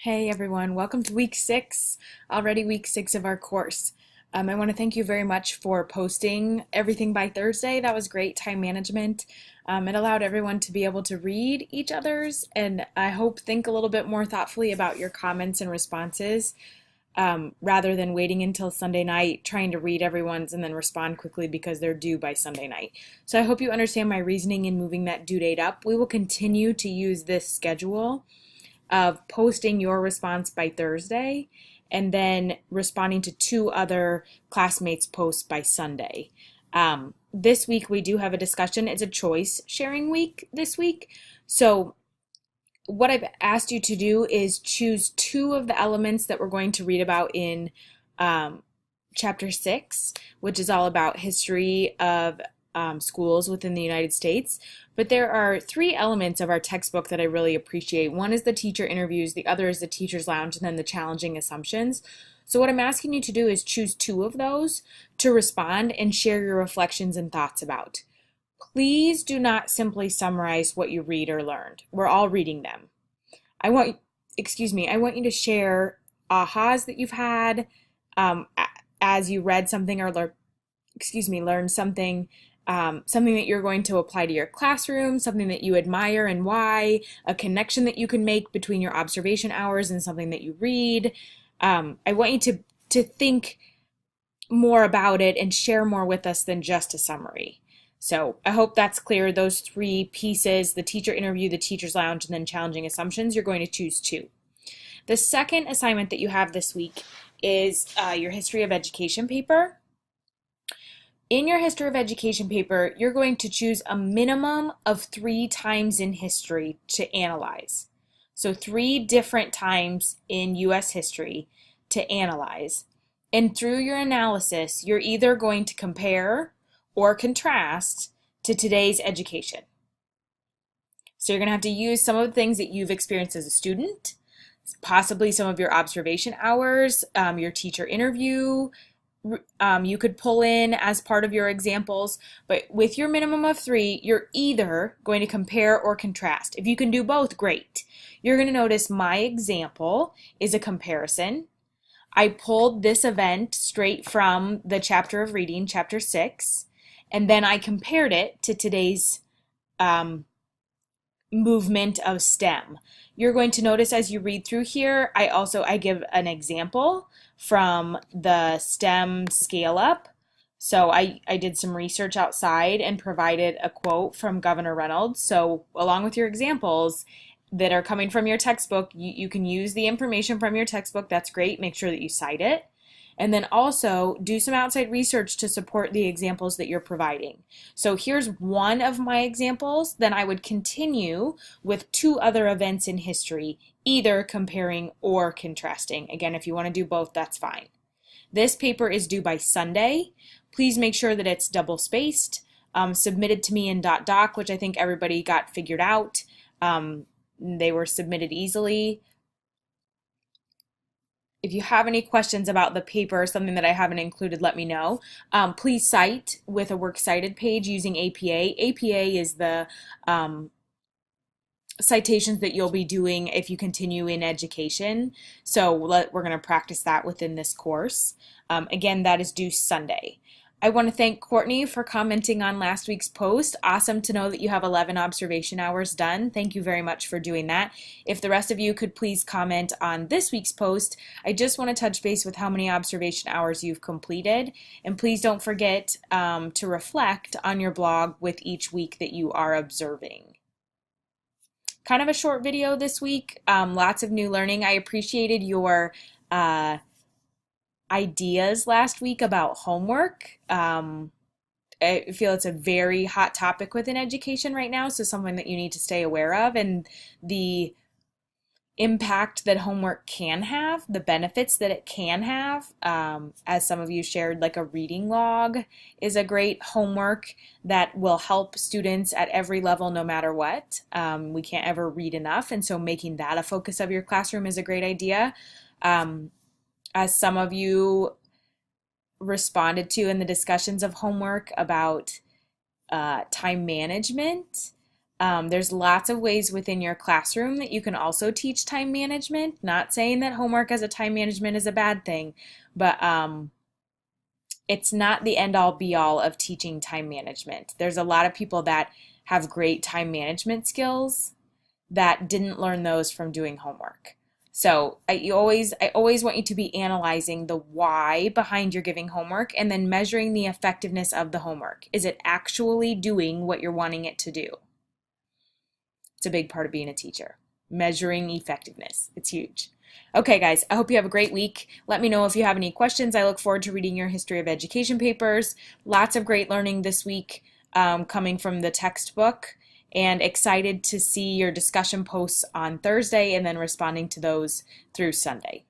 Hey everyone, welcome to week 6, already week 6 of our course. I want to thank you very much for posting everything by Thursday. That was great time management. It allowed everyone to be able to read each other's and I hope think a little bit more thoughtfully about your comments and responses rather than waiting until Sunday night trying to read everyone's and then respond quickly because they're due by Sunday night. So I hope you understand my reasoning in moving that due date up. We will continue to use this schedule of posting your response by Thursday and then responding to 2 other classmates' posts by Sunday. This week we do have a discussion. It's a choice sharing week this week. So what I've asked you to do is choose 2 of the elements that we're going to read about in chapter 6, which is all about history of schools within the United States. But there are 3 elements of our textbook that I really appreciate. One is the teacher interviews, the other is the teacher's lounge, and then the challenging assumptions. So what I'm asking you to do is choose 2 of those to respond and share your reflections and thoughts about. Please do not simply summarize what you read or learned. We're all reading them. I want you to share ahas that you've had as you read something or learned something. Something that you're going to apply to your classroom, something that you admire and why, a connection that you can make between your observation hours and something that you read. I want you to think more about it and share more with us than just a summary. So I hope that's clear. Those 3 pieces, the teacher interview, the teacher's lounge, and then challenging assumptions, you're going to choose 2. The second assignment that you have this week is your history of education paper. In your history of education paper, you're going to choose a minimum of 3 times in history to analyze. So 3 different times in U.S. history to analyze. And through your analysis, you're either going to compare or contrast to today's education. So you're going to have to use some of the things that you've experienced as a student, possibly some of your observation hours, your teacher interview. You could pull in as part of your examples, but with your minimum of 3, you're either going to compare or contrast. If you can do both, great. You're going to notice my example is a comparison. I pulled this event straight from the chapter of reading, chapter 6, and then I compared it to today's movement of STEM. You're going to notice as you read through here, I give an example from the STEM scale up. So I did some research outside and provided a quote from Governor Reynolds. So along with your examples that are coming from your textbook, you can use the information from your textbook. That's great. Make sure that you cite it. And then also do some outside research to support the examples that you're providing. So here's one of my examples. Then I would continue with 2 other events in history, either comparing or contrasting. Again, if you want to do both, that's fine. This paper is due by Sunday. Please make sure that it's double spaced, submitted to me in .doc, which I think everybody got figured out. They were submitted easily. If you have any questions about the paper, something that I haven't included, let me know. Please cite with a works cited page using APA. APA is the citations that you'll be doing if you continue in education. So we're going to practice that within this course. Again, that is due Sunday. I want to thank Courtney for commenting on last week's post. Awesome to know that you have 11 observation hours done. Thank you very much for doing that. If the rest of you could please comment on this week's post, I just want to touch base with how many observation hours you've completed. And please don't forget to reflect on your blog with each week that you are observing. Kind of a short video this week, lots of new learning. I appreciated your ideas last week about homework. I feel it's a very hot topic within education right now, so something that you need to stay aware of, and the impact that homework can have, the benefits that it can have. As some of you shared, like a reading log is a great homework that will help students at every level no matter what. We can't ever read enough, and so making that a focus of your classroom is a great idea. As some of you responded to in the discussions of homework about time management, There's lots of ways within your classroom that you can also teach time management. Not saying that homework as a time management is a bad thing, but it's not the end all be all of teaching time management. There's a lot of people that have great time management skills that didn't learn those from doing homework. So I always want you to be analyzing the why behind your giving homework and then measuring the effectiveness of the homework. Is it actually doing what you're wanting it to do? It's a big part of being a teacher. Measuring effectiveness. It's huge. Okay, guys, I hope you have a great week. Let me know if you have any questions. I look forward to reading your history of education papers. Lots of great learning this week coming from the textbook, and excited to see your discussion posts on Thursday and then responding to those through Sunday.